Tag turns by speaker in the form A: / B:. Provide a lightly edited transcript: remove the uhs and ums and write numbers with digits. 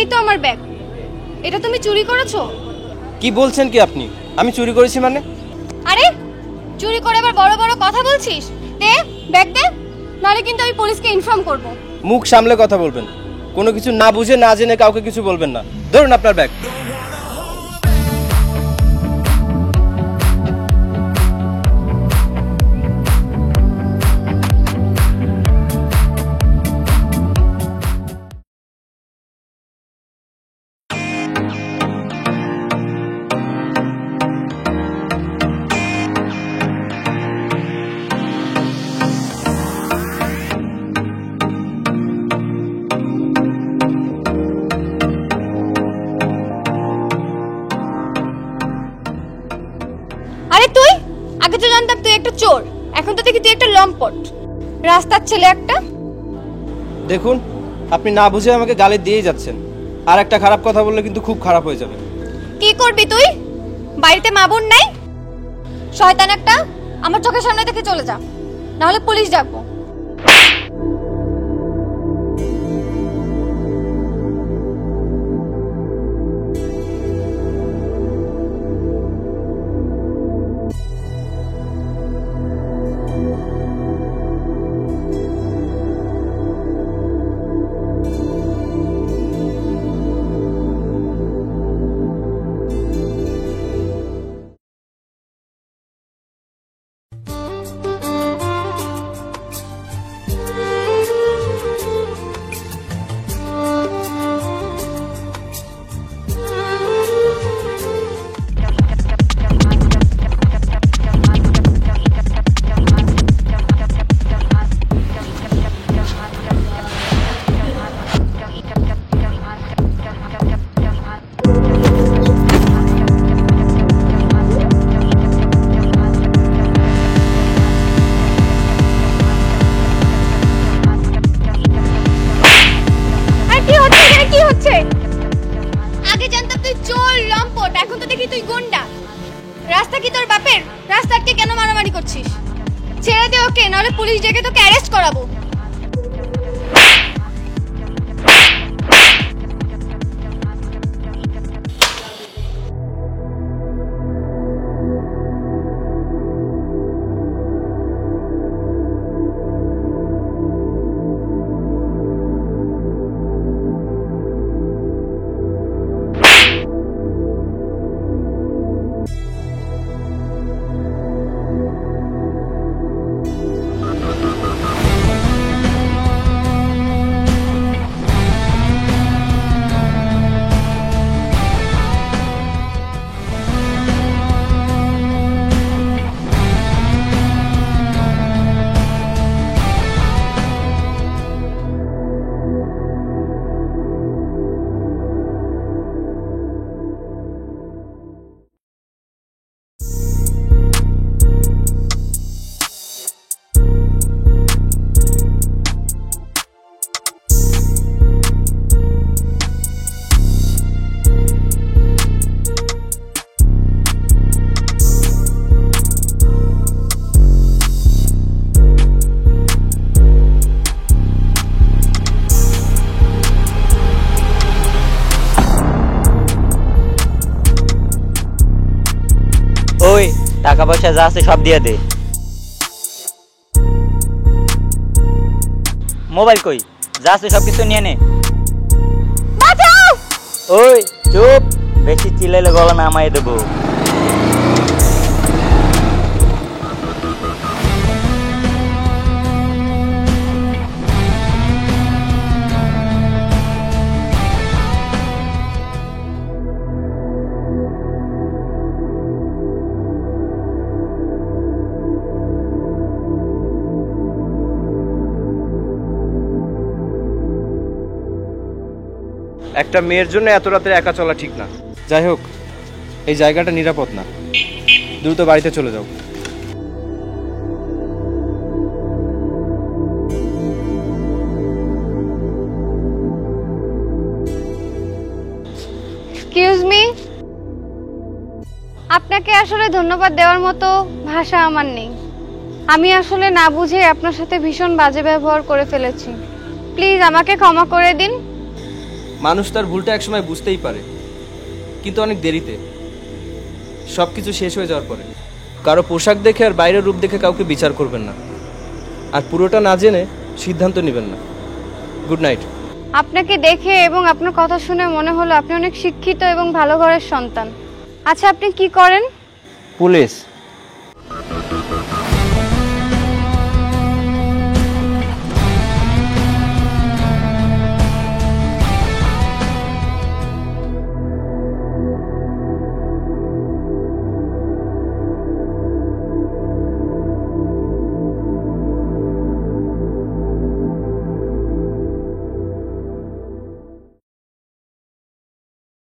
A: এই তো আমার ব্যাগ। এটা তুমি চুরি করেছো?
B: কি বলছেন কি আপনি? আমি চুরি করেছি মানে?
A: আরে চুরি করে আবার বড় বড় কথা বলছিস? দে ব্যাগ দে, নাহলে কিন্তু আমি পুলিশকে ইনফর্ম করব।
B: মুখ সামলে কথা বলবেন। কোনো কিছু না বুঝে না জেনে কাউকে কিছু বলবেন না। ধরুন আপনার ব্যাগ।
A: আরে তুই আগে তো জানতাম তুই একটা চোর, এখন তো দেখি তুই একটা লম্পট, রাস্তার ছেলে একটা।
B: দেখুন, আপনি না বুঝে আমাকে গালি দিয়েই যাচ্ছেন। আর একটা খারাপ কথা বললে কিন্তু খুব খারাপ হয়ে যাবে।
A: কি করবি তুই? বাড়িতে মা বোন নাই? শয়তান একটা, আমার চোখের সামনে থেকে চলে যা, নাহলে পুলিশ ডাকবো। আগে জানতাম তুই চোর লম্পট, এখন তো দেখি তুই গুন্ডা। রাস্তা কি তোর বাপের? রাস্তাকে কেন মারামারি করছিস? ছেড়ে দে ওকে, নাহলে পুলিশ ডেকে তোকে অ্যারেস্ট করাবো।
C: ওই টাকা পয়সা যা আছে সব দিয়ে দে। মোবাইল কই? যা আছে সব কিছু নিয়ে নে।
A: বাঁচাও!
C: ওই চুপ, বেশি চিল্লাইলে গলা নামাই দেবো।
B: একটা মেয়ের জন্য এত রাতে একা চলা ঠিক না। যাই হোক, এই জায়গাটা নিরাপদ না। দ্রুত বাড়িতে চলে যাও।
A: এক্সকিউজ মি, আপনাকে আসলে ধন্যবাদ দেওয়ার মতো ভাষা আমার নেই। আমি আসলে না বুঝে আপনার সাথে ভীষণ বাজে ব্যবহার করে ফেলেছি। প্লিজ আমাকে ক্ষমা করে দিন।
B: মানুষ তার ভুলটা একসময় বুঝতেই পারে, কিন্তু অনেক দেরিতে, সব কিছু শেষ হয়ে যাওয়ার পরে। কারো পোশাক দেখে আর বাইরের রূপ দেখে কাউকে বিচার করবেন না, আর পুরোটা না জেনে সিদ্ধান্ত নেবেন না। Good night.
A: আপনাকে দেখে এবং আপনার কথা শুনে মনে হলো আপনি অনেক শিক্ষিত এবং ভালো ঘরের সন্তান। আচ্ছা, আপনি কি করেন?
B: পুলিশ।